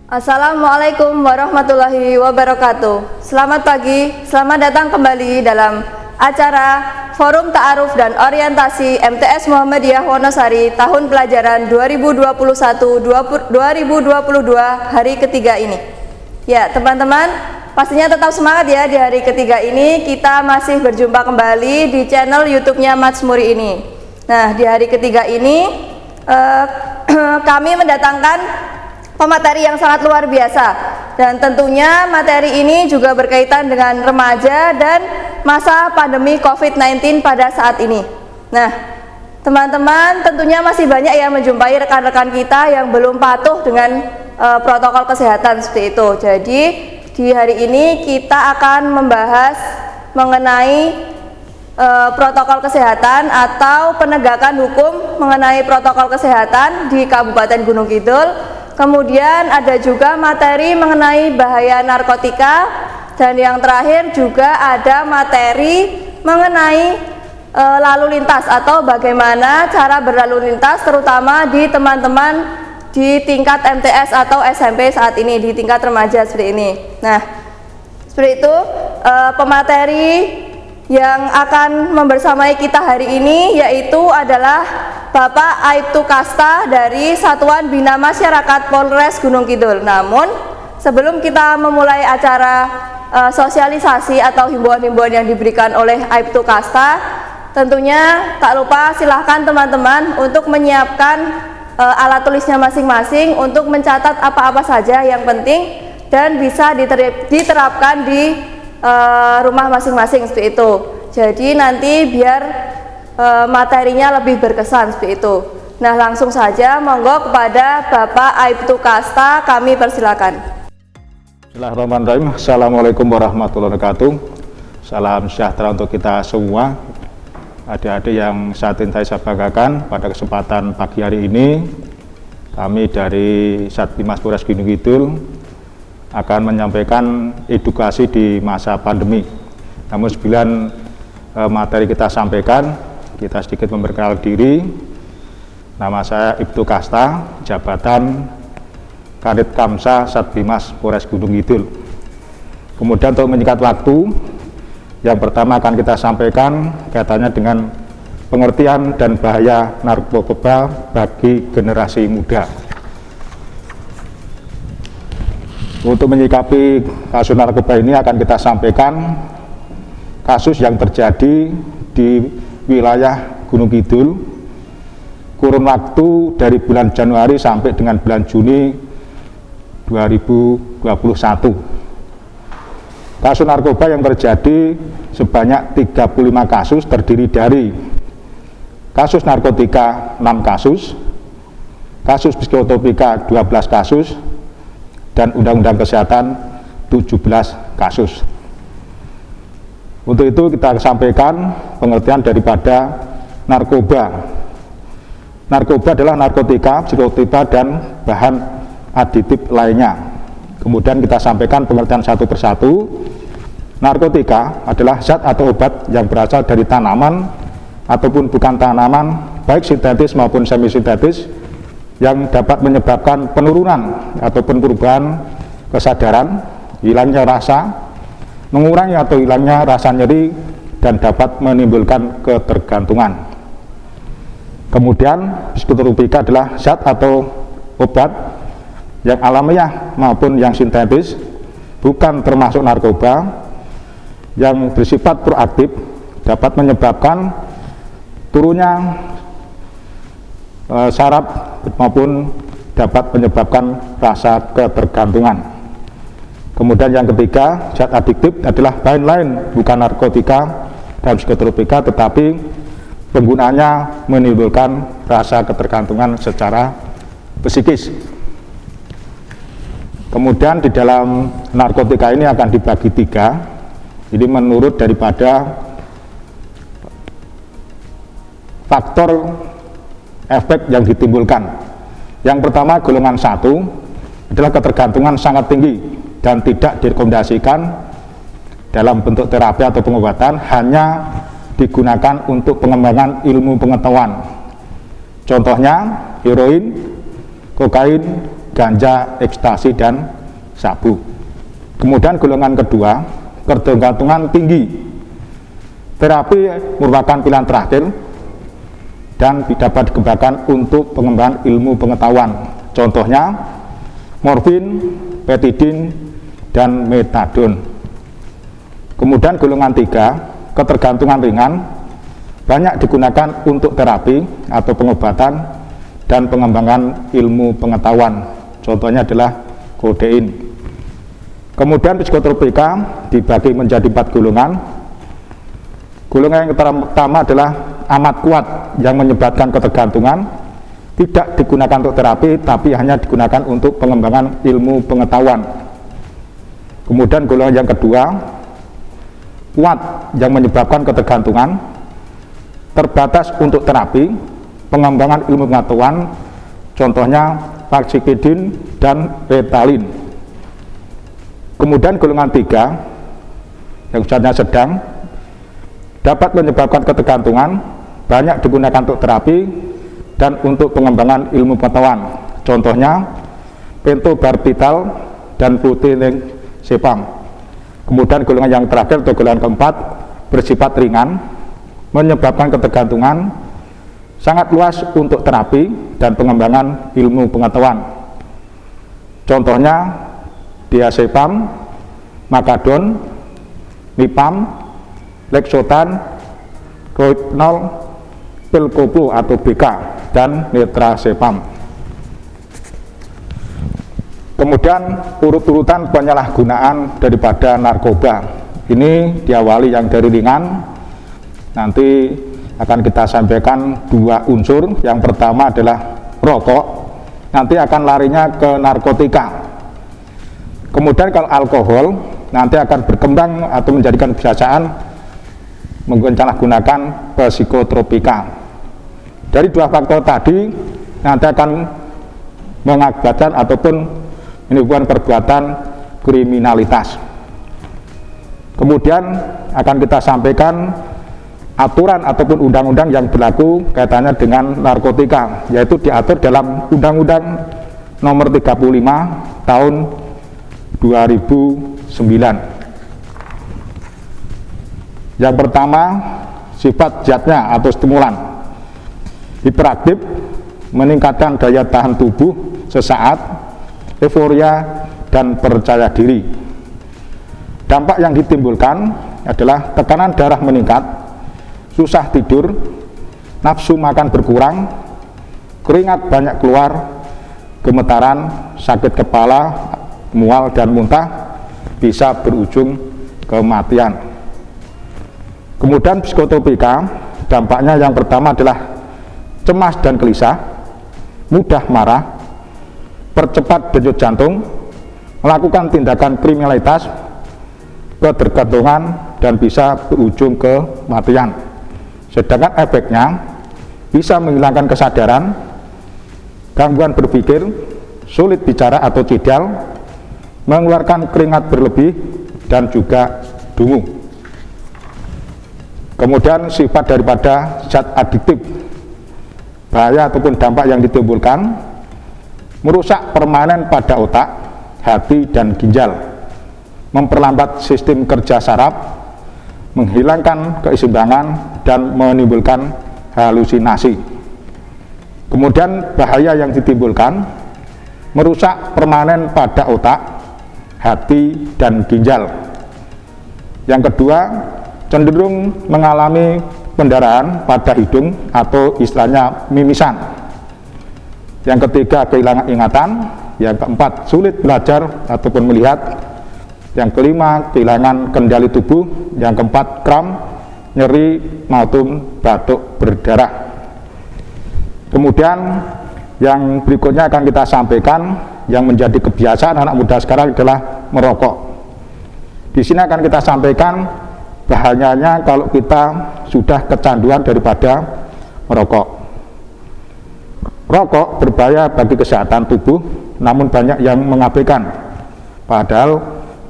Assalamualaikum warahmatullahi wabarakatuh. Selamat pagi, selamat datang kembali dalam acara Forum Ta'aruf dan Orientasi MTS Muhammadiyah Wonosari tahun pelajaran 2021-2022 hari ketiga ini. Ya teman-teman, pastinya tetap semangat ya di hari ketiga ini. Kita masih berjumpa kembali di channel YouTube-nya Matsmuri ini. Nah, di hari ketiga ini kami mendatangkan pemateri yang sangat luar biasa, dan tentunya materi ini juga berkaitan dengan remaja dan masa pandemi COVID-19 pada saat ini. Nah, teman-teman tentunya masih banyak yang menjumpai rekan-rekan kita yang belum patuh dengan protokol kesehatan seperti itu. Jadi di hari ini kita akan membahas mengenai protokol kesehatan atau penegakan hukum mengenai protokol kesehatan di Kabupaten Gunung Kidul. Kemudian ada juga materi mengenai bahaya narkotika, dan yang terakhir juga ada materi mengenai lalu lintas atau bagaimana cara berlalu lintas terutama di teman-teman di tingkat MTS atau SMP saat ini, di tingkat remaja seperti ini. Nah, seperti itu pemateri yang akan membersamai kita hari ini yaitu adalah Bapak Aibtu Kasta dari Satuan Bina Masyarakat Polres Gunung Kidul. Namun sebelum kita memulai acara sosialisasi atau himbauan-himbauan yang diberikan oleh Aibtu Kasta, tentunya tak lupa silahkan teman-teman untuk menyiapkan alat tulisnya masing-masing untuk mencatat apa-apa saja yang penting dan bisa diterapkan di rumah masing-masing seperti itu. Jadi nanti biar materinya lebih berkesan seperti itu. Nah, langsung saja monggo kepada Bapak Aibtu Kasta, kami persilakan. Bismillahirrahmanirrahim. Assalamualaikum warahmatullahi wabarakatuh. Salam sejahtera untuk kita semua. Adik-adik yang saat ini saya banggakan, pada kesempatan pagi hari ini kami dari Satbimas Polres Gunung Kidul akan menyampaikan edukasi di masa pandemi. Namun sebelum materi kita sampaikan, kita sedikit memperkenalkan diri. Nama saya Aibtu Kasta, jabatan Kanit Kamsa Satbimas Polres Gunung Kidul. Kemudian untuk menyingkat waktu, yang pertama akan kita sampaikan kaitannya dengan pengertian dan bahaya narkoba bagi generasi muda. Untuk menyikapi kasus narkoba ini akan kita sampaikan kasus yang terjadi di wilayah Gunung Kidul kurun waktu dari bulan Januari sampai dengan bulan Juni 2021. Kasus narkoba yang terjadi sebanyak 35 kasus, terdiri dari kasus narkotika 6 kasus, kasus psikotropika 12 kasus, dan undang-undang kesehatan 17 kasus. Untuk itu kita sampaikan pengertian daripada narkoba. Narkoba adalah narkotika, psikotropika, dan bahan aditif lainnya. Kemudian kita sampaikan pengertian satu persatu. Narkotika adalah zat atau obat yang berasal dari tanaman ataupun bukan tanaman, baik sintetis maupun semi sintetis, yang dapat menyebabkan penurunan ataupun perubahan kesadaran, hilangnya rasa, mengurangi atau hilangnya rasa nyeri, dan dapat menimbulkan ketergantungan. Kemudian psikotropika adalah zat atau obat yang alamiah maupun yang sintetis, bukan termasuk narkoba, yang bersifat proaktif, dapat menyebabkan turunnya saraf maupun dapat menyebabkan rasa ketergantungan. Kemudian yang ketiga, zat adiktif adalah bahan lain, bukan narkotika dan psikotropika, tetapi penggunaannya menimbulkan rasa ketergantungan secara psikis. Kemudian di dalam narkotika ini akan dibagi 3. Ini menurut daripada faktor efek yang ditimbulkan. Yang pertama, golongan 1 adalah ketergantungan sangat tinggi dan tidak direkomendasikan dalam bentuk terapi atau pengobatan, hanya digunakan untuk pengembangan ilmu pengetahuan. Contohnya heroin, kokain, ganja, ekstasi, dan sabu. Kemudian golongan kedua, ketergantungan tinggi. Terapi merupakan pilihan terakhir dan dapat dikembangkan untuk pengembangan ilmu pengetahuan. Contohnya morfin, petidin, dan metadon. Kemudian golongan tiga, ketergantungan ringan, banyak digunakan untuk terapi atau pengobatan dan pengembangan ilmu pengetahuan. Contohnya adalah kodein. Kemudian psikotropika dibagi menjadi 4 golongan. Golongan yang pertama adalah amat kuat yang menyebabkan ketergantungan, tidak digunakan untuk terapi tapi hanya digunakan untuk pengembangan ilmu pengetahuan. Kemudian golongan yang kedua, kuat yang menyebabkan ketergantungan, terbatas untuk terapi, pengembangan ilmu pengetahuan, contohnya vaksikidin dan Ritalin. Kemudian golongan tiga, yang sifatnya sedang, dapat menyebabkan ketergantungan, banyak digunakan untuk terapi dan untuk pengembangan ilmu pengetahuan, contohnya pentobarbital dan fluticasone. Kemudian golongan yang terakhir atau golongan keempat, bersifat ringan, menyebabkan ketergantungan, sangat luas untuk terapi dan pengembangan ilmu pengetahuan. Contohnya diazepam, makadon, mipam, leksotan, rohypnol, pilkoplo atau BK, dan nitrazepam. Kemudian urut-urutan penyalahgunaan daripada narkoba. Ini diawali yang dari ringan, nanti akan kita sampaikan 2 unsur. Yang pertama adalah rokok, nanti akan larinya ke narkotika. Kemudian kalau alkohol, nanti akan berkembang atau menjadikan kebiasaan menyalahgunakan psikotropika. Dari 2 faktor tadi nanti akan mengakibatkan ataupun menimbulkan perbuatan kriminalitas. Kemudian akan kita sampaikan aturan ataupun undang-undang yang berlaku kaitannya dengan narkotika, yaitu diatur dalam Undang-Undang Nomor 35 Tahun 2009. Yang pertama, sifat zatnya atau stimulan. Hiperaktif, meningkatkan daya tahan tubuh sesaat, euforia, dan percaya diri. Dampak yang ditimbulkan adalah tekanan darah meningkat, susah tidur, nafsu makan berkurang, keringat banyak keluar, gemetaran, sakit kepala, mual dan muntah, bisa berujung kematian. Kemudian psikotropika, dampaknya yang pertama adalah cemas dan gelisah, mudah marah, percepat denyut jantung, melakukan tindakan kriminalitas, ketergantungan, dan bisa berujung kematian. Sedangkan efeknya bisa menghilangkan kesadaran, gangguan berpikir, sulit bicara atau kidal, mengeluarkan keringat berlebih, dan juga dungu. Kemudian sifat daripada zat adiktif, bahaya ataupun dampak yang ditimbulkan, merusak permanen pada otak, hati, dan ginjal, memperlambat sistem kerja saraf, menghilangkan keseimbangan, dan menimbulkan halusinasi. Kemudian bahaya yang ditimbulkan, merusak permanen pada otak, hati, dan ginjal. Yang kedua, cenderung mengalami pendarahan pada hidung atau istilahnya mimisan. Yang ketiga, kehilangan ingatan. Yang keempat, sulit belajar ataupun melihat. Yang kelima, kehilangan kendali tubuh. Yang keempat, kram, nyeri, maupun batuk berdarah. Kemudian yang berikutnya akan kita sampaikan yang menjadi kebiasaan anak muda sekarang adalah merokok. Di sini akan kita sampaikan bahayanya kalau kita sudah kecanduan daripada merokok. Rokok berbahaya bagi kesehatan tubuh, namun banyak yang mengabaikan. Padahal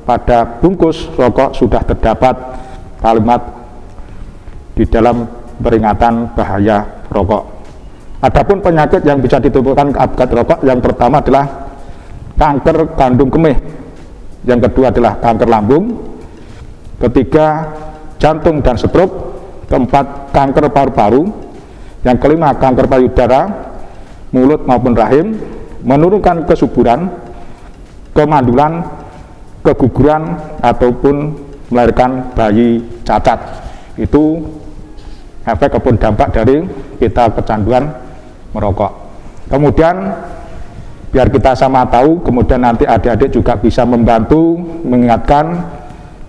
pada bungkus rokok sudah terdapat kalimat di dalam peringatan bahaya rokok. Adapun penyakit yang bisa ditimbulkan akibat rokok, yang pertama adalah kanker kandung kemih, yang kedua adalah kanker lambung, ketiga jantung dan stroke, keempat kanker paru-paru, yang kelima kanker payudara, mulut maupun rahim, menurunkan kesuburan, kemandulan, keguguran, ataupun melahirkan bayi cacat. Itu efek ataupun dampak dari kita kecanduan merokok. Kemudian biar kita sama tahu, kemudian nanti adik-adik juga bisa membantu mengingatkan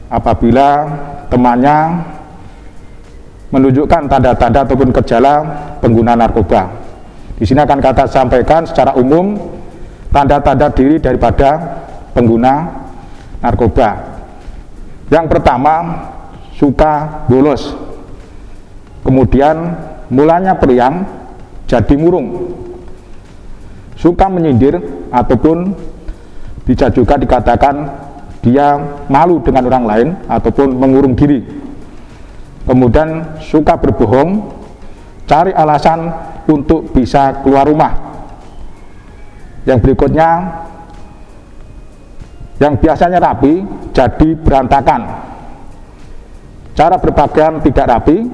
apabila temannya menunjukkan tanda-tanda ataupun gejala pengguna narkoba. Di sini akan kita sampaikan secara umum tanda-tanda diri daripada pengguna narkoba. Yang pertama, suka bolos, kemudian mulanya periang jadi murung, suka menyindir, ataupun bisa juga dikatakan dia malu dengan orang lain ataupun mengurung diri. Kemudian suka berbohong, cari alasan untuk bisa keluar rumah. Yang berikutnya, yang biasanya rapi jadi berantakan, cara berpakaian tidak rapi,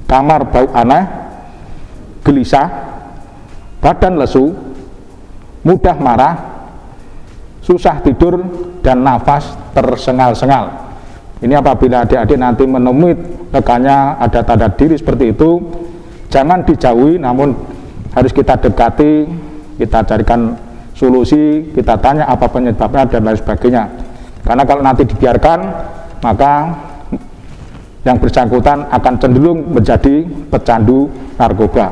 kamar bau aneh, gelisah, badan lesu, mudah marah, susah tidur, dan nafas tersengal-sengal. Ini apabila adik-adik nanti menemui rekannya ada tanda diri seperti itu, jangan dijauhi, namun harus kita dekati, kita carikan solusi, kita tanya apa penyebabnya dan lain sebagainya. Karena kalau nanti dibiarkan, maka yang bersangkutan akan cenderung menjadi pecandu narkoba.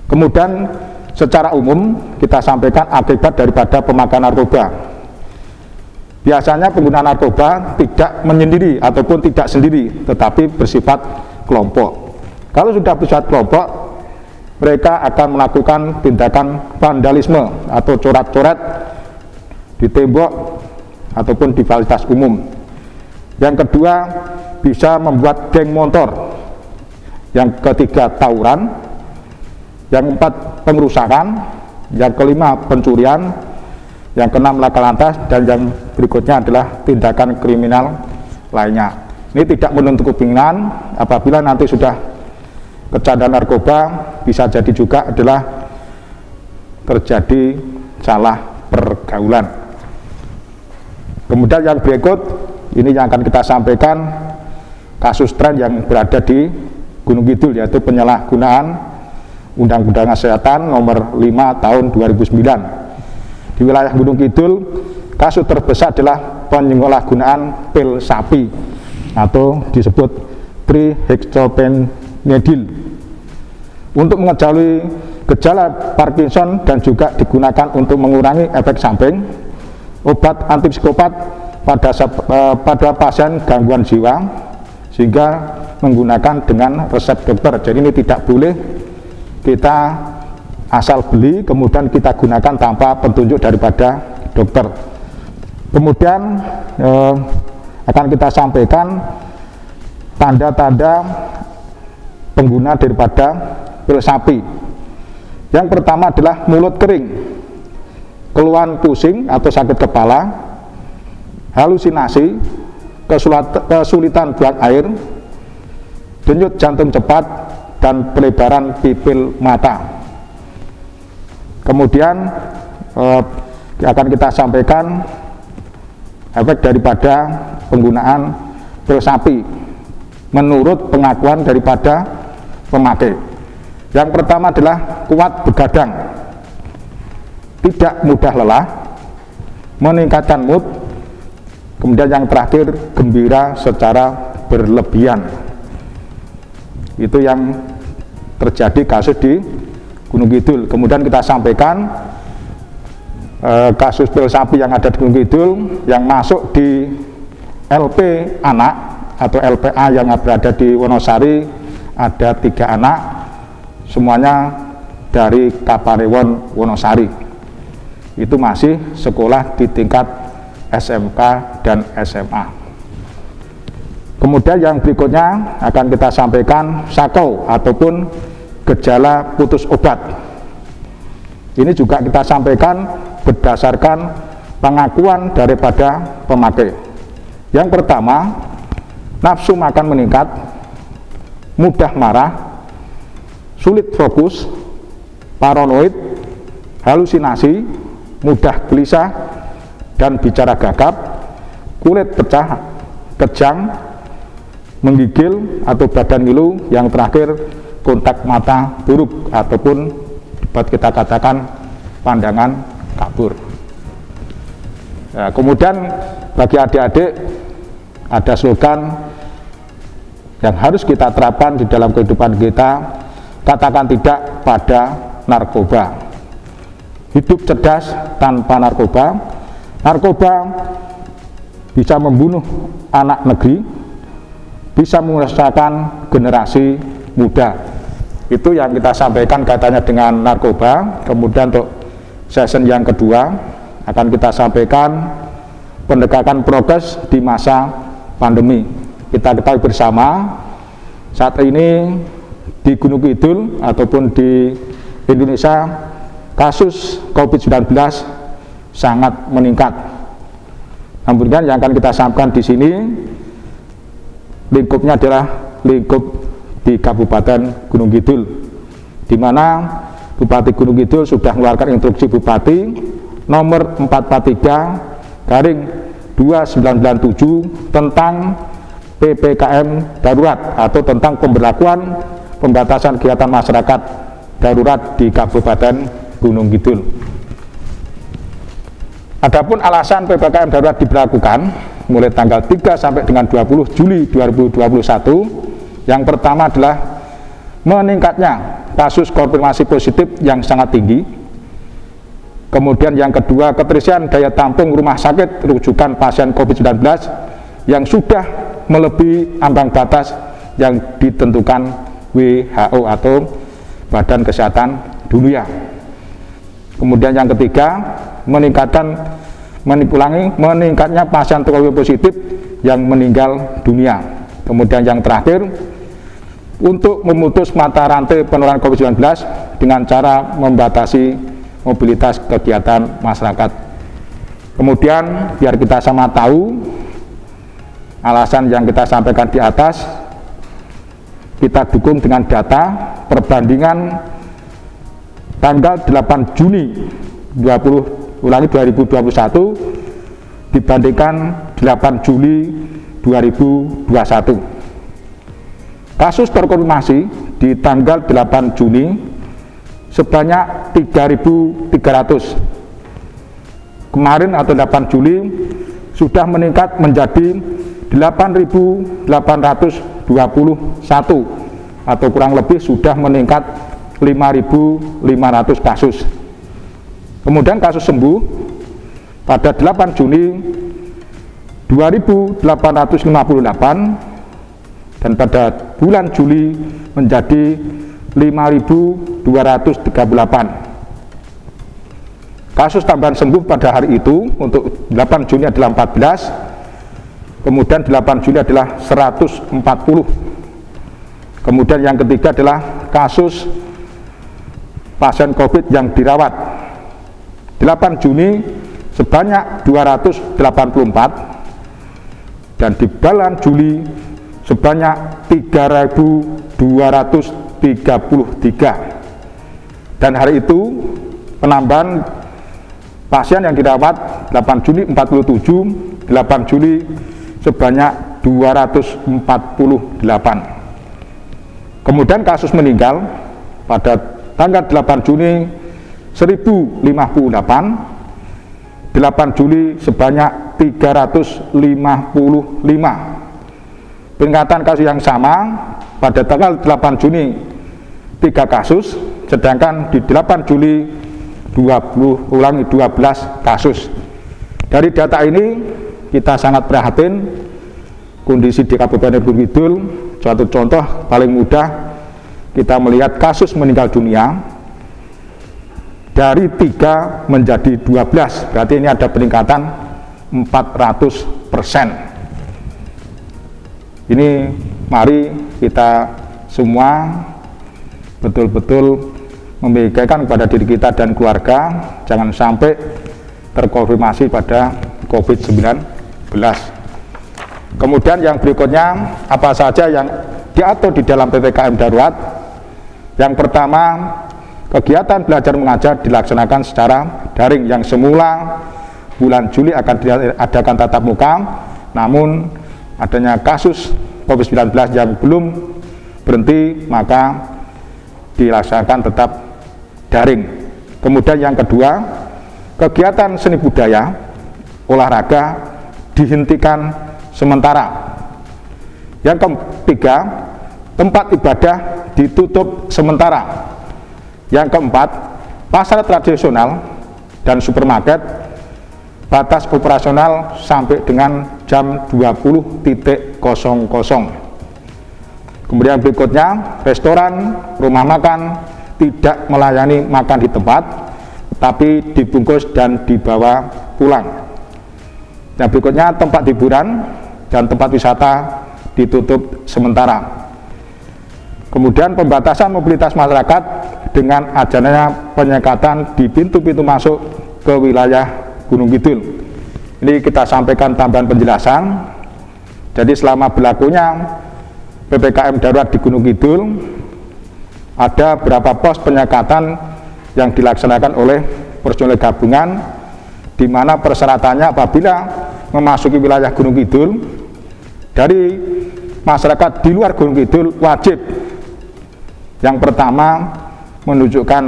Kemudian secara umum kita sampaikan akibat daripada pemakaian narkoba. Biasanya pengguna narkoba tidak menyendiri ataupun tidak sendiri, tetapi bersifat kelompok. Kalau sudah bersifat kelompok, mereka akan melakukan tindakan vandalisme atau coret-coret di tembok ataupun di fasilitas umum. Yang kedua, bisa membuat geng motor. Yang ketiga, tawuran. Yang keempat, pengerusakan. Yang kelima, pencurian. Yang keenam, laka lantas. Dan yang berikutnya adalah tindakan kriminal lainnya. Ini tidak menuntut kepinginan. Apabila nanti sudah kecanduan narkoba, bisa jadi juga adalah terjadi salah pergaulan. Kemudian yang berikut, ini yang akan kita sampaikan kasus tren yang berada di Gunung Kidul, yaitu penyalahgunaan Undang-Undang Kesehatan nomor 5 tahun 2009. Di wilayah Gunung Kidul, kasus terbesar adalah penyalahgunaan pil sapi atau disebut trihexyphenidyl untuk mengetahui gejala Parkinson dan juga digunakan untuk mengurangi efek samping obat antipsikopat pada pasien gangguan jiwa, sehingga menggunakan dengan resep dokter. Jadi ini tidak boleh kita asal beli kemudian kita gunakan tanpa petunjuk daripada dokter. Kemudian akan kita sampaikan tanda-tanda pengguna daripada pil sapi. Yang pertama adalah mulut kering, keluhan pusing atau sakit kepala, halusinasi, kesulitan buang air, denyut jantung cepat, dan pelebaran pupil mata. Kemudian akan kita sampaikan efek daripada penggunaan pil sapi menurut pengakuan daripada pemakai. Yang pertama adalah kuat begadang, tidak mudah lelah, meningkatkan mood. Kemudian yang terakhir, gembira secara berlebihan. Itu yang terjadi kasus di Gunung Kidul. Kemudian kita sampaikan kasus pil sapi yang ada di Gunung Kidul yang masuk di LP anak atau LPA yang berada di Wonosari, ada 3 anak, semuanya dari Kaparewon Wonosari. Itu masih sekolah di tingkat SMK dan SMA. Kemudian yang berikutnya akan kita sampaikan sakau ataupun gejala putus obat. Ini juga kita sampaikan berdasarkan pengakuan daripada pemakai. Yang pertama, nafsu makan meningkat, mudah marah, sulit fokus, paranoid, halusinasi, mudah gelisah dan bicara gagap, kulit pecah, kejang, menggigil atau badan ngilu, yang terakhir kontak mata buruk ataupun dapat kita katakan pandangan kabur. Nah, kemudian bagi adik-adik ada slogan yang harus kita terapkan di dalam kehidupan kita, katakan tidak pada narkoba. Hidup cerdas tanpa narkoba. Narkoba bisa membunuh anak negeri, bisa merusakan generasi muda. Itu yang kita sampaikan katanya dengan narkoba. Kemudian untuk session yang kedua akan kita sampaikan penegakan prokes di masa pandemi. Kita ketahui bersama saat ini di Gunung Kidul ataupun di Indonesia kasus COVID-19 sangat meningkat. Namun yang akan kita sampaikan di sini lingkupnya adalah lingkup di Kabupaten Gunung Kidul, di mana Bupati Gunung Kidul sudah mengeluarkan instruksi Bupati nomor 443/2997 tentang PPKM darurat atau tentang pemberlakuan pembatasan kegiatan masyarakat darurat di Kabupaten Gunung Kidul. Adapun alasan PPKM darurat diberlakukan mulai tanggal 3 sampai dengan 20 Juli 2021. Yang pertama adalah meningkatnya kasus konfirmasi positif yang sangat tinggi. Kemudian yang kedua, keterisian daya tampung rumah sakit rujukan pasien COVID-19 yang sudah melebihi ambang batas yang ditentukan WHO atau Badan Kesehatan Dunia. Kemudian yang ketiga, meningkatnya pasien COVID positif yang meninggal dunia. Kemudian yang terakhir, untuk memutus mata rantai penularan COVID-19 dengan cara membatasi mobilitas kegiatan masyarakat. Kemudian biar kita sama tahu alasan yang kita sampaikan di atas, kita dukung dengan data perbandingan tanggal 8 Juni 2021 dibandingkan 8 Juli 2021. Kasus terkonfirmasi di tanggal 8 Juni sebanyak 3.300. Kemarin atau 8 Juli sudah meningkat menjadi 8.821 atau kurang lebih sudah meningkat 5.500 kasus. Kemudian kasus sembuh pada 8 Juni 2.858 dan pada bulan Juli menjadi 5.238. Kasus tambahan sembuh pada hari itu untuk 8 Juni adalah 14, kemudian 8 Juli adalah 140. Kemudian yang ketiga adalah kasus pasien COVID yang dirawat. 8 Juni sebanyak 284 dan di bulan Juli sebanyak 3.233, dan hari itu penambahan pasien yang dirawat 8 Juli 47, 8 Juli sebanyak 248. Kemudian kasus meninggal pada tanggal 8 Juni 1058, 8 Juli sebanyak 355. Peningkatan kasus yang sama pada tanggal 8 Juni 3 kasus, sedangkan di 8 Juli 12 kasus. Dari data ini kita sangat prihatin kondisi di Kabupaten Gunung Kidul. Suatu contoh paling mudah, kita melihat kasus meninggal dunia dari 3 menjadi 12, berarti ini ada peningkatan 400%. Ini mari kita semua betul-betul memikirkan kepada diri kita dan keluarga, jangan sampai terkonfirmasi pada COVID-19. Kemudian yang berikutnya, apa saja yang diatur di dalam PPKM darurat? Yang pertama, kegiatan belajar mengajar dilaksanakan secara daring, yang semula bulan Juli akan diadakan tatap muka, namun adanya kasus COVID-19 yang belum berhenti, maka dilaksanakan tetap daring. Kemudian yang kedua, kegiatan seni budaya, olahraga dihentikan sementara. Yang ketiga, tempat ibadah ditutup sementara. Yang keempat, pasar tradisional dan supermarket batas operasional sampai dengan jam 20.00. Kemudian berikutnya, restoran, rumah makan tidak melayani makan di tempat, tapi dibungkus dan dibawa pulang. Yang berikutnya, tempat hiburan dan tempat wisata ditutup sementara. Kemudian pembatasan mobilitas masyarakat dengan adanya penyekatan di pintu-pintu masuk ke wilayah Gunung Kidul. Ini kita sampaikan tambahan penjelasan. Jadi selama berlakunya PPKM darurat di Gunung Kidul, ada beberapa pos penyekatan yang dilaksanakan oleh personel gabungan, di mana persyaratannya apabila memasuki wilayah Gunung Kidul, dari masyarakat di luar Gunung Kidul wajib yang pertama menunjukkan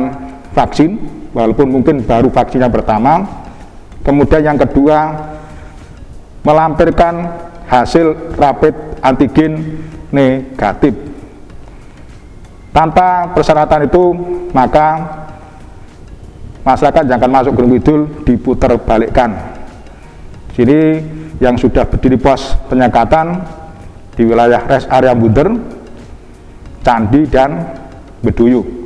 vaksin, walaupun mungkin baru vaksin yang pertama. Kemudian yang kedua, melampirkan hasil rapid antigen negatif. Tanpa persyaratan itu, maka masyarakat yang akan masuk Gunung Kidul diputar balikkan. Jadi yang sudah berdiri pos penyekatan di wilayah rest area Bunder, Candi, dan Beduyu.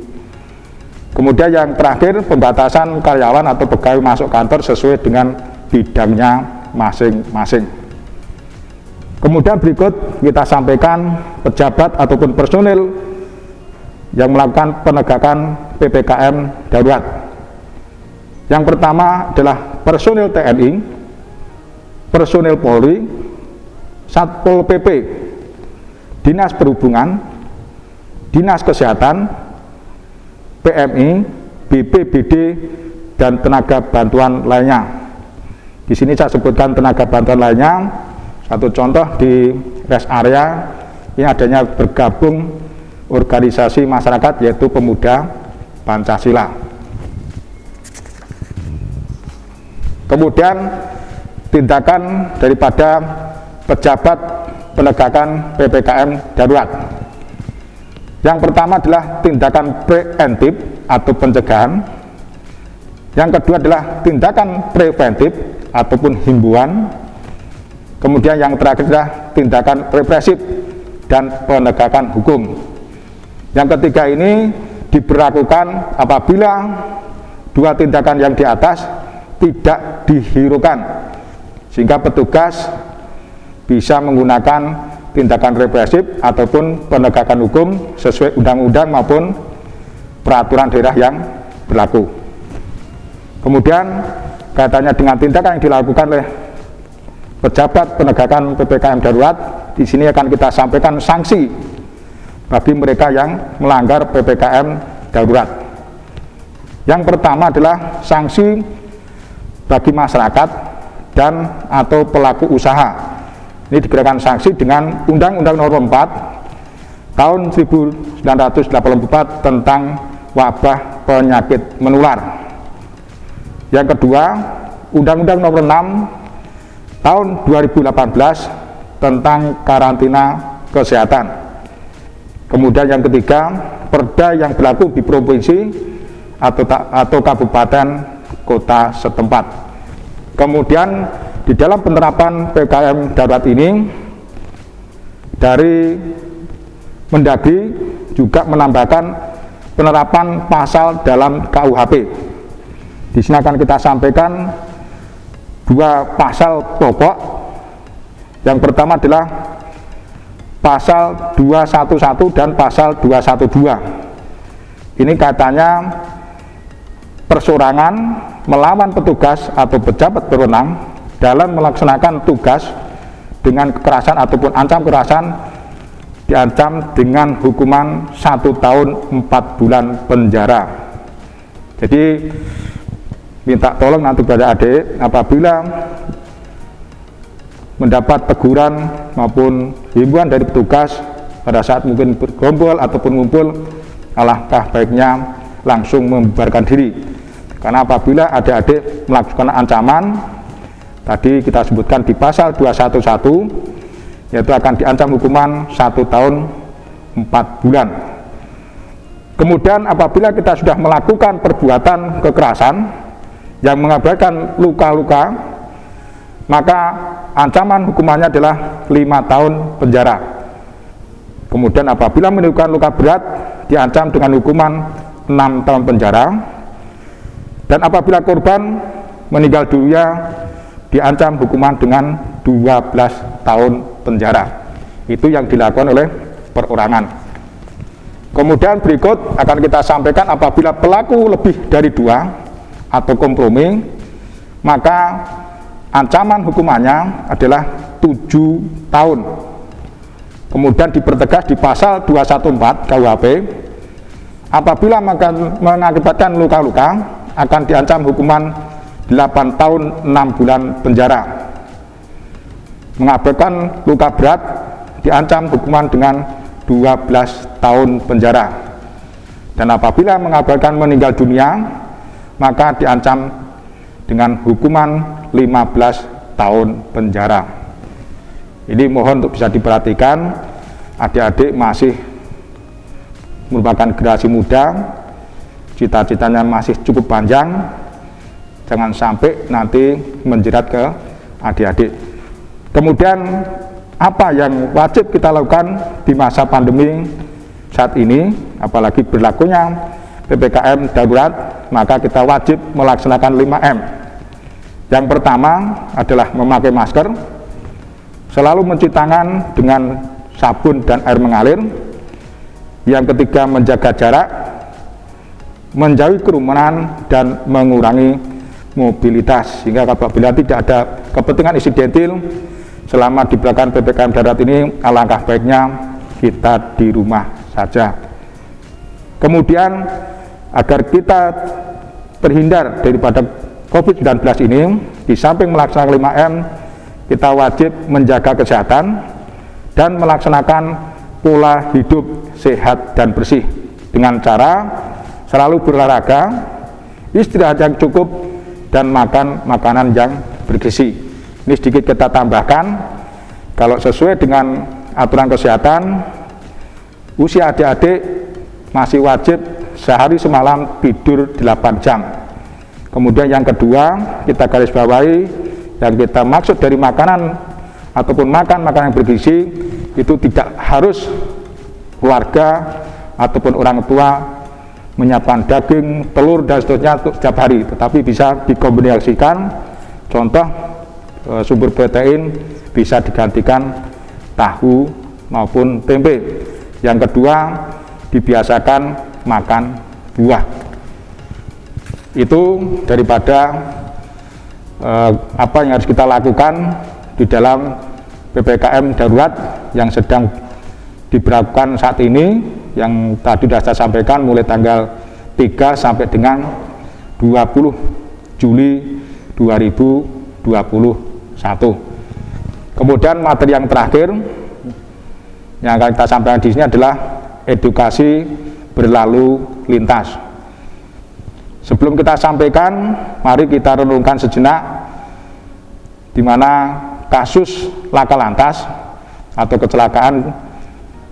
Kemudian yang terakhir, pembatasan karyawan atau pegawai masuk kantor sesuai dengan bidangnya masing-masing. Kemudian berikut kita sampaikan pejabat ataupun personil yang melakukan penegakan PPKM darurat. Yang pertama adalah personil TNI, personil Polri, Satpol PP, Dinas Perhubungan, Dinas Kesehatan, PMI, BPBD, dan tenaga bantuan lainnya. Di sini saya sebutkan tenaga bantuan lainnya. Satu contoh di rest area ini adanya bergabung organisasi masyarakat yaitu Pemuda Pancasila. Kemudian tindakan daripada pejabat penegakan PPKM darurat. Yang pertama adalah tindakan preventif atau pencegahan. Yang kedua adalah tindakan preventif ataupun himbauan. Kemudian yang terakhir adalah tindakan represif dan penegakan hukum. Yang ketiga ini diberlakukan apabila dua tindakan yang di atas tidak dihiraukan, sehingga petugas bisa menggunakan tindakan represif ataupun penegakan hukum sesuai undang-undang maupun peraturan daerah yang berlaku. Kemudian kaitannya dengan tindakan yang dilakukan oleh pejabat penegakan PPKM darurat, di sini akan kita sampaikan sanksi bagi mereka yang melanggar PPKM darurat. Yang pertama adalah sanksi bagi masyarakat dan atau pelaku usaha. Ini dikenakan sanksi dengan Undang-Undang Nomor 4 Tahun 1984 tentang wabah penyakit menular. Yang kedua, Undang-Undang Nomor 6 Tahun 2018 tentang karantina kesehatan. Kemudian yang ketiga, perda yang berlaku di provinsi atau kabupaten kota setempat. Kemudian di dalam penerapan PPKM darurat ini, dari Mendagri juga menambahkan penerapan pasal dalam KUHP. Di sini akan kita sampaikan dua pasal pokok. Yang pertama adalah pasal 211 dan pasal 212. Ini katanya persorangan melawan petugas atau pejabat berwenang dalam melaksanakan tugas dengan kekerasan ataupun ancam kekerasan, diancam dengan hukuman 1 tahun 4 bulan penjara. Jadi minta tolong nanti pada adik, apabila mendapat teguran maupun himbauan dari petugas pada saat mungkin bergerombol ataupun ngumpul, alangkah baiknya langsung membubarkan diri. Karena apabila adik-adik melakukan ancaman, tadi kita sebutkan di pasal 211, yaitu akan diancam hukuman 1 tahun 4 bulan. Kemudian apabila kita sudah melakukan perbuatan kekerasan yang mengakibatkan luka-luka, maka ancaman hukumannya adalah 5 tahun penjara. Kemudian apabila menimbulkan luka berat, diancam dengan hukuman 6 tahun penjara. Dan apabila korban meninggal dunia, diancam hukuman dengan 12 tahun penjara. Itu yang dilakukan oleh perorangan. Kemudian berikut akan kita sampaikan apabila pelaku lebih dari 2 atau kompromi, maka ancaman hukumannya adalah 7 tahun. Kemudian dipertegas di pasal 214 KUHP, apabila mengakibatkan luka-luka akan diancam hukuman 8 tahun 6 bulan penjara. Mengakibatkan luka berat diancam hukuman dengan 12 tahun penjara. Dan apabila mengakibatkan meninggal dunia, maka diancam dengan hukuman 15 tahun penjara. Ini mohon untuk bisa diperhatikan, adik-adik masih merupakan generasi muda, cita-citanya masih cukup panjang, jangan sampai nanti menjerat ke adik-adik. Kemudian apa yang wajib kita lakukan di masa pandemi saat ini, apalagi berlakunya PPKM darurat, maka kita wajib melaksanakan 5M. Yang pertama adalah memakai masker, selalu mencuci tangan dengan sabun dan air mengalir. Yang ketiga, menjaga jarak, menjauhi kerumunan, dan mengurangi mobilitas. Sehingga apabila tidak ada kepentingan insidentil selama di belakang PPKM darurat ini, alangkah baiknya kita di rumah saja. Kemudian agar kita terhindar daripada COVID-19 ini, di samping melaksanakan 5M, kita wajib menjaga kesehatan dan melaksanakan pola hidup sehat dan bersih dengan cara selalu berolahraga, istirahat yang cukup, dan makan makanan yang bergizi. Ini sedikit kita tambahkan, kalau sesuai dengan aturan kesehatan, usia adik-adik masih wajib sehari semalam tidur 8 jam. Kemudian yang kedua, kita garis bawahi, yang kita maksud dari makanan ataupun makan makanan yang bergizi itu tidak harus keluarga ataupun orang tua menyiapkan daging, telur, dan seterusnya untuk setiap hari, tetapi bisa dikombinasikan. Contoh sumber protein bisa digantikan tahu maupun tempe. Yang kedua, dibiasakan makan buah. Itu daripada apa yang harus kita lakukan di dalam PPKM darurat yang sedang diberlakukan saat ini, yang tadi sudah saya sampaikan mulai tanggal 3 sampai dengan 20 Juli 2021. Kemudian materi yang terakhir yang akan kita sampaikan di sini adalah edukasi berlalu lintas. Sebelum kita sampaikan, mari kita renungkan sejenak di mana kasus laka lantas atau kecelakaan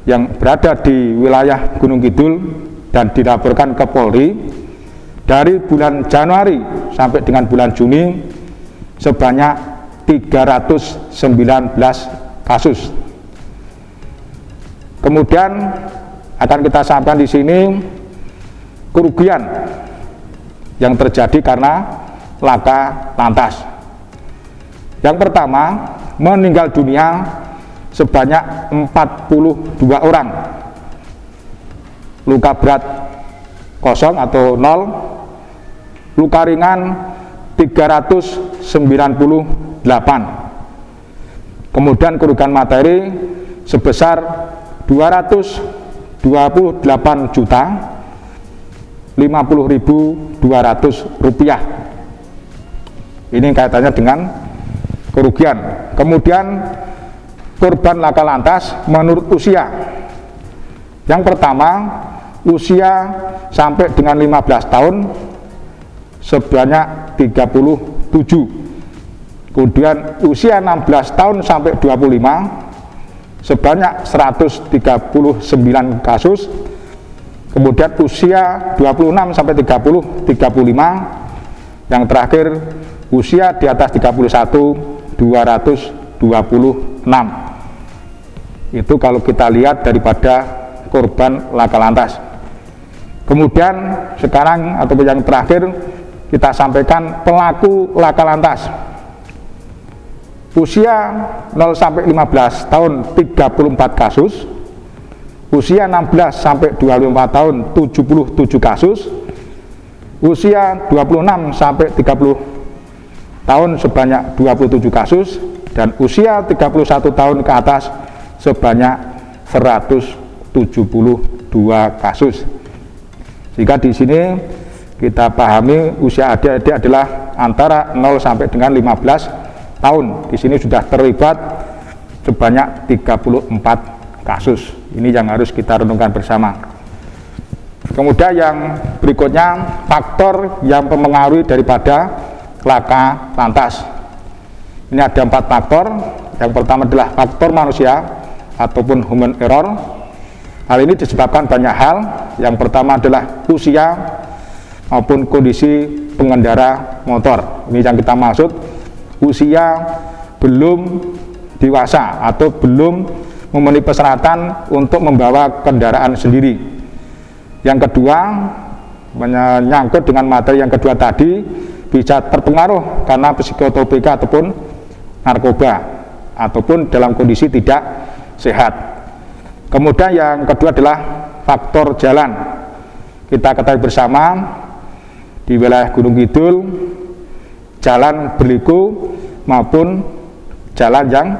yang berada di wilayah Gunung Kidul dan dilaporkan ke Polri dari bulan Januari sampai dengan bulan Juni sebanyak 319 kasus. Kemudian akan kita sampaikan di sini kerugian yang terjadi karena laka lantas. Yang pertama, meninggal dunia sebanyak 42 orang, luka berat 0 atau 0, luka ringan 398. Kemudian kerugian materi sebesar 228.050.200 rupiah. Ini kaitannya dengan kerugian. Kemudian korban laka lantas menurut usia. Yang pertama, usia sampai dengan 15 tahun sebanyak 37. Kemudian usia 16 tahun sampai 25 sebanyak 139 kasus. Kemudian usia 26 sampai 30 35. Yang terakhir usia di atas 31 226. Itu kalau kita lihat daripada korban laka lantas. Kemudian sekarang atau yang terakhir kita sampaikan pelaku laka lantas. Usia 0 sampai 15 tahun 34 kasus. Usia 16 sampai 25 tahun 77 kasus. Usia 26 sampai 30 tahun sebanyak 27 kasus, dan usia 31 tahun ke atas sebanyak 172 kasus. Jika di sini kita pahami usia adik-adik adalah antara 0 sampai dengan 15 tahun. Di sini sudah terlibat sebanyak 34 kasus. Ini yang harus kita renungkan bersama. Kemudian yang berikutnya, faktor yang mempengaruhi daripada laka lantas. Ini ada 4 faktor. Yang pertama adalah faktor manusia ataupun human error. Hal ini disebabkan banyak hal. Yang pertama adalah usia maupun kondisi pengendara motor. Ini yang kita maksud, usia belum dewasa atau belum memenuhi persyaratan untuk membawa kendaraan sendiri. Yang kedua, menyangkut dengan materi yang kedua tadi, bisa terpengaruh karena psikotropika ataupun narkoba ataupun dalam kondisi tidak sehat. Kemudian yang kedua adalah faktor jalan. Kita ketahui bersama di wilayah Gunung Kidul jalan berliku maupun jalan yang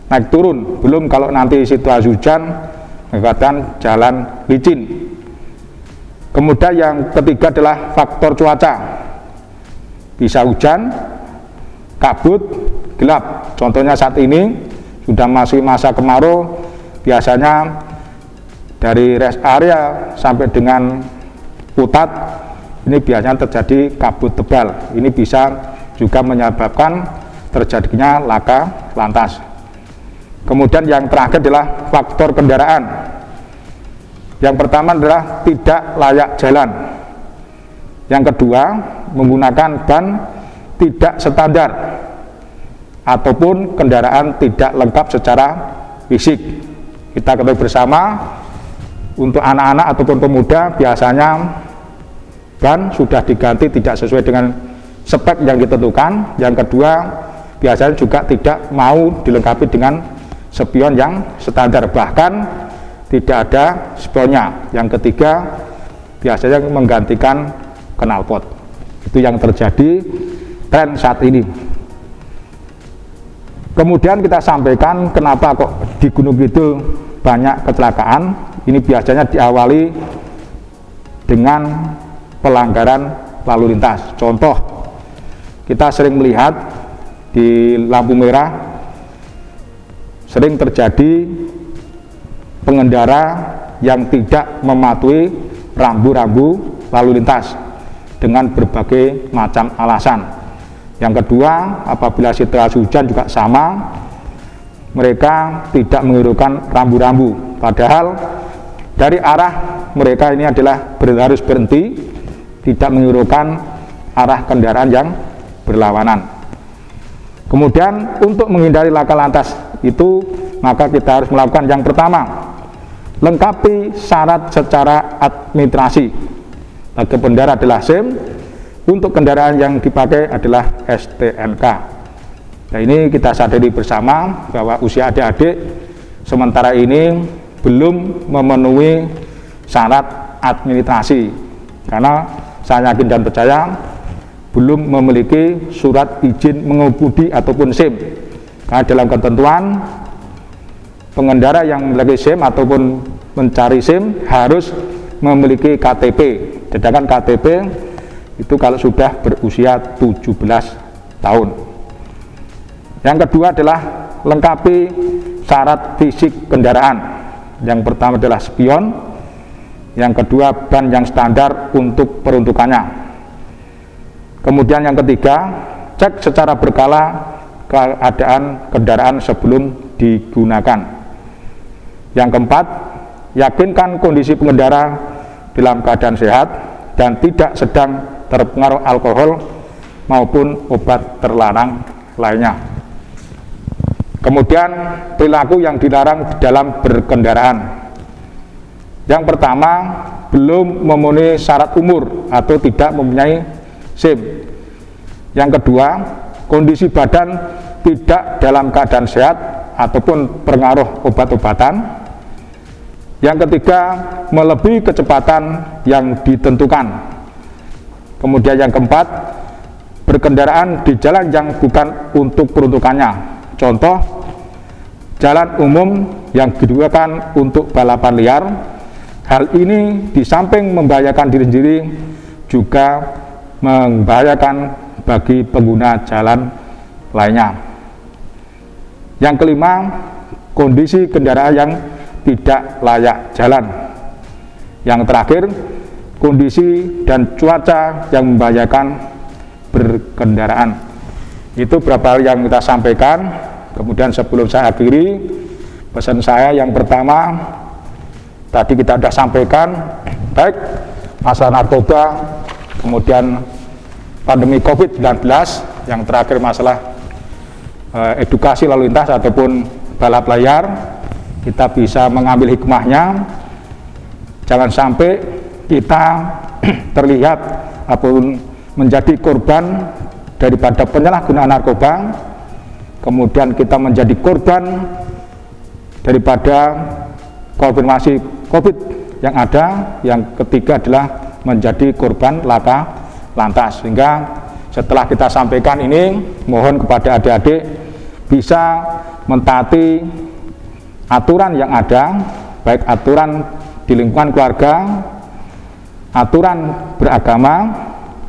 naik turun, belum kalau nanti situasi hujan mengatakan jalan licin. Kemudian yang ketiga adalah faktor cuaca, bisa hujan, kabut, gelap. Contohnya saat ini sudah masih masa kemarau, biasanya dari rest area sampai dengan Putat ini biasanya terjadi kabut tebal. Ini bisa juga menyebabkan terjadinya laka lantas. Kemudian yang terakhir adalah faktor kendaraan. Yang pertama adalah tidak layak jalan. Yang kedua, menggunakan ban tidak standar ataupun kendaraan tidak lengkap secara fisik. Kita ketahui bersama, untuk anak-anak ataupun pemuda biasanya ban sudah diganti tidak sesuai dengan spek yang ditentukan. Yang kedua, biasanya juga tidak mau dilengkapi dengan spion yang standar, bahkan tidak ada spionnya. Yang ketiga, biasanya menggantikan knalpot. Itu yang terjadi tren saat ini. Kemudian kita sampaikan kenapa kok di Gunung Kidul banyak kecelakaan. Ini biasanya diawali dengan pelanggaran lalu lintas. Contoh, kita sering melihat di lampu merah sering terjadi pengendara yang tidak mematuhi rambu-rambu lalu lintas dengan berbagai macam alasan. Yang kedua, apabila situasi hujan juga sama, mereka tidak menghidupkan rambu-rambu, padahal dari arah mereka ini adalah harus berhenti, tidak menghidupkan arah kendaraan yang berlawanan. Kemudian untuk menghindari laka lantas itu, maka kita harus melakukan yang pertama, lengkapi syarat secara administrasi. Bagi pengendara adalah SIM, untuk kendaraan yang dipakai adalah STNK. Nah, ini kita sadari bersama bahwa usia adik-adik sementara ini belum memenuhi syarat administrasi, karena saya yakin dan percaya belum memiliki surat izin mengemudi ataupun SIM. Karena dalam ketentuan pengendara yang memiliki SIM ataupun mencari SIM harus memiliki KTP. Sedangkan KTP itu kalau sudah berusia 17 tahun. Yang kedua adalah lengkapi syarat fisik kendaraan. Yang pertama adalah spion, yang kedua ban yang standar untuk peruntukannya. Kemudian yang ketiga, cek secara berkala keadaan kendaraan sebelum digunakan. Yang keempat, yakinkan kondisi pengendara dalam keadaan sehat dan tidak sedang terpengaruh alkohol maupun obat terlarang lainnya. Kemudian perilaku yang dilarang dalam berkendaraan. Yang pertama, belum memenuhi syarat umur atau tidak mempunyai SIM. Yang kedua, kondisi badan tidak dalam keadaan sehat ataupun pengaruh obat-obatan. Yang ketiga, melebihi kecepatan yang ditentukan. Kemudian yang keempat, berkendaraan di jalan yang bukan untuk peruntukannya. Contoh, jalan umum yang digunakan untuk balapan liar. Hal ini di samping membahayakan diri sendiri juga membahayakan bagi pengguna jalan lainnya. Yang kelima, kondisi kendaraan yang tidak layak jalan. Yang terakhir, kondisi dan cuaca yang membahayakan berkendaraan. Itu beberapa hal yang kita sampaikan. Kemudian sebelum saya akhiri, pesan saya yang pertama, tadi kita sudah sampaikan, baik masalah narkoba, kemudian pandemi COVID-19, yang terakhir masalah edukasi lalu lintas ataupun balap layar, kita bisa mengambil hikmahnya. Jangan sampai kita terlihat ataupun menjadi korban daripada penyalahgunaan narkoba, kemudian kita menjadi korban daripada konfirmasi COVID yang ada. Yang ketiga adalah menjadi korban laka lantas. Sehingga setelah kita sampaikan ini, mohon kepada adik-adik bisa mentaati aturan yang ada, baik aturan di lingkungan keluarga, aturan beragama,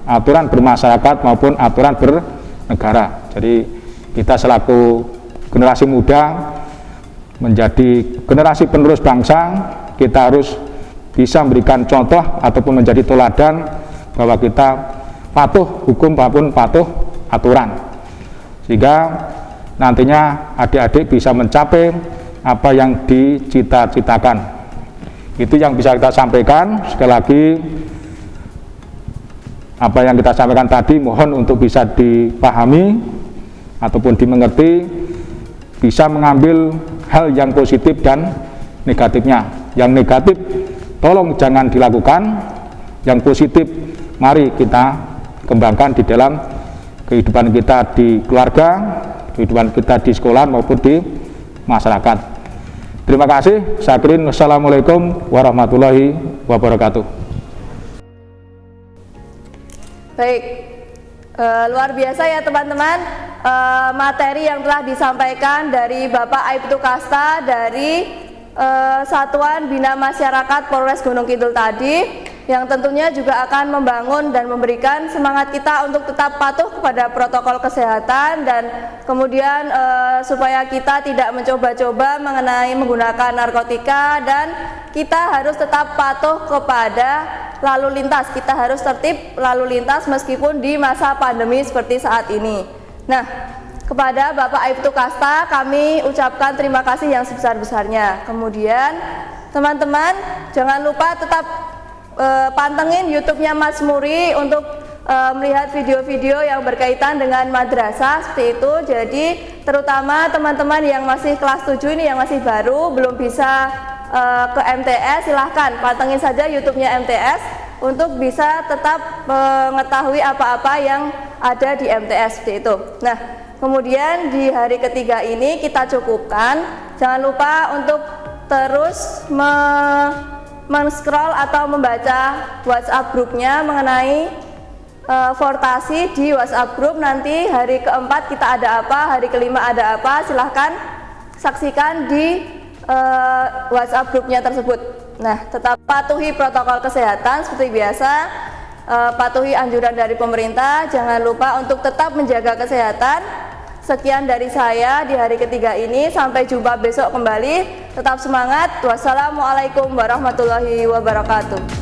aturan bermasyarakat maupun aturan bernegara. Jadi kita selaku generasi muda menjadi generasi penerus bangsa, kita harus bisa memberikan contoh ataupun menjadi teladan bahwa kita patuh hukum maupun patuh aturan, sehingga nantinya adik-adik bisa mencapai apa yang dicita-citakan. Itu yang bisa kita sampaikan. Sekali lagi, apa yang kita sampaikan tadi mohon untuk bisa dipahami ataupun dimengerti, bisa mengambil hal yang positif dan negatifnya. Yang negatif tolong jangan dilakukan, yang positif mari kita kembangkan di dalam kehidupan kita di keluarga, kehidupan kita di sekolah maupun di masyarakat. Terima kasih. Saya akhiri. Wassalamualaikum warahmatullahi wabarakatuh. Baik, luar biasa ya teman-teman, materi yang telah disampaikan dari Bapak Aibtu Kasta dari Satuan Bina Masyarakat Polres Gunung Kidul tadi, yang tentunya juga akan membangun dan memberikan semangat kita untuk tetap patuh kepada protokol kesehatan, dan kemudian supaya kita tidak mencoba-coba mengenai menggunakan narkotika, dan kita harus tetap patuh kepada lalu lintas. Kita harus tertib lalu lintas meskipun di masa pandemi seperti saat ini. Nah, kepada Bapak Aibtu Kasta kami ucapkan terima kasih yang sebesar-besarnya. Kemudian teman-teman jangan lupa tetap pantengin YouTube-nya Mas Muri untuk melihat video-video yang berkaitan dengan madrasah seperti itu. Jadi terutama teman-teman yang masih kelas 7 ini, yang masih baru belum bisa ke MTS, silahkan pantengin saja YouTube-nya MTS untuk bisa tetap mengetahui apa-apa yang ada di MTS seperti itu. Nah, kemudian di hari ketiga ini kita cukupkan. Jangan lupa untuk terus men-scroll atau membaca WhatsApp grupnya mengenai fortasi di WhatsApp grup. Nanti hari keempat kita ada apa, hari kelima ada apa, silahkan saksikan di WhatsApp grupnya tersebut. Nah, tetap patuhi protokol kesehatan seperti biasa, patuhi anjuran dari pemerintah, jangan lupa untuk tetap menjaga kesehatan. Sekian dari saya di hari ketiga ini, sampai jumpa besok kembali. Tetap semangat. Wassalamualaikum warahmatullahi wabarakatuh.